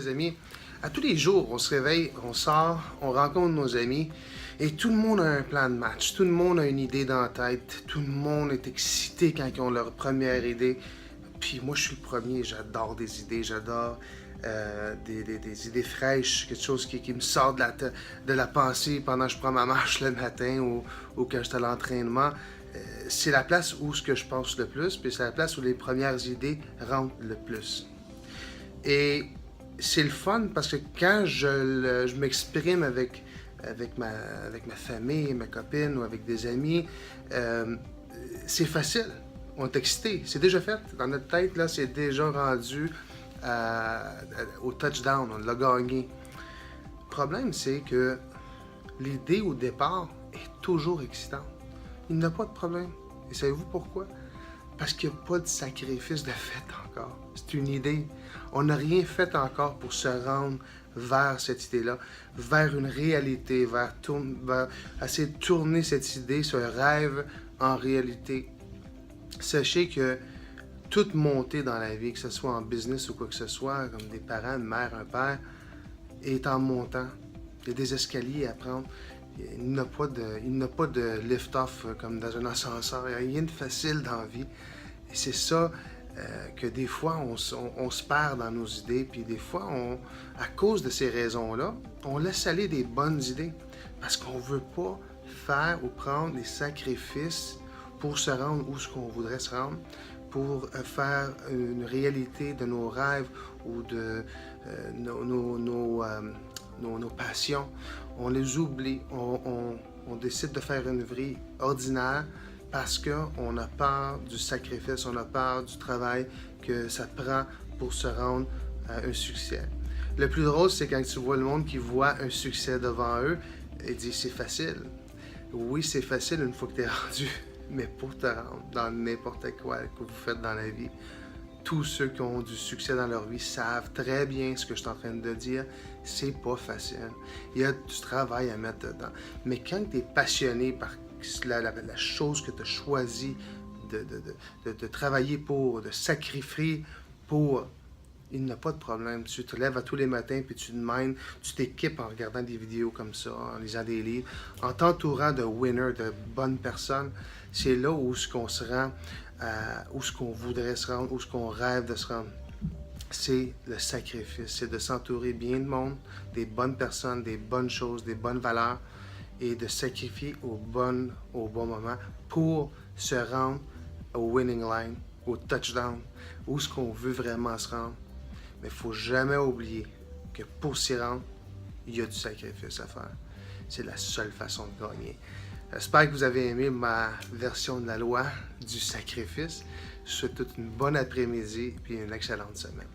les amis. À tous les jours, on se réveille, on sort, on rencontre nos amis et tout le monde a un plan de match. Tout le monde a une idée dans la tête. Tout le monde est excité quand ils ont leur première idée. Puis moi, je suis le premier. J'adore des idées. J'adore des idées fraîches. Quelque chose qui me sort de la pensée pendant que je prends ma marche le matin ou quand je suis à l'entraînement. C'est la place où ce que je pense le plus, puis c'est la place où les premières idées rentrent le plus. Et c'est le fun parce que quand je m'exprime avec ma famille, ma copine ou avec des amis, c'est facile. On est excité. C'est déjà fait. Dans notre tête, là, c'est déjà rendu au touchdown. On l'a gagné. Le problème, c'est que l'idée au départ est toujours excitante. Il n'y a pas de problème. Et savez-vous pourquoi? Parce qu'il n'y a pas de sacrifice de fait encore. C'est une idée. On n'a rien fait encore pour se rendre vers cette idée-là, vers une réalité, vers essayer de tourner cette idée, ce rêve en réalité. Sachez que toute montée dans la vie, que ce soit en business ou quoi que ce soit, comme des parents, une mère, un père, est en montant. Il y a des escaliers à prendre. Il n'a pas de lift-off comme dans un ascenseur. Il n'y a rien de facile dans la vie. Et c'est ça que des fois, on se perd dans nos idées. Puis des fois, à cause de ces raisons-là, on laisse aller des bonnes idées. Parce qu'on ne veut pas faire ou prendre des sacrifices pour se rendre où ce qu'on voudrait se rendre, pour faire une réalité de nos rêves ou de nos passions. On les oublie, on décide de faire une vie ordinaire parce qu'on a peur du sacrifice, on a peur du travail que ça prend pour se rendre à un succès. Le plus drôle, c'est quand tu vois le monde qui voit un succès devant eux et dit c'est facile. Oui, c'est facile une fois que tu es rendu, mais pour te rendre dans n'importe quoi que vous faites dans la vie, tous ceux qui ont du succès dans leur vie savent très bien ce que je suis en train de dire. C'est pas facile. Il y a du travail à mettre dedans. Mais quand tu es passionné par la chose que tu as choisi de travailler pour, de sacrifier pour, il n'y a pas de problème. Tu te lèves à tous les matins puis tu demandes, tu t'équipes en regardant des vidéos comme ça, en lisant des livres, en t'entourant de winners, de bonnes personnes. C'est là où ce qu'on se rend, où ce qu'on voudrait se rendre, où ce qu'on rêve de se rendre. C'est le sacrifice, c'est de s'entourer bien de monde, des bonnes personnes, des bonnes choses, des bonnes valeurs et de sacrifier au bon moment pour se rendre au winning line, au touchdown, où ce qu'on veut vraiment se rendre. Mais il ne faut jamais oublier que pour s'y rendre, il y a du sacrifice à faire. C'est la seule façon de gagner. J'espère que vous avez aimé ma version de la loi du sacrifice. Je vous souhaite toute une bonne après-midi et une excellente semaine.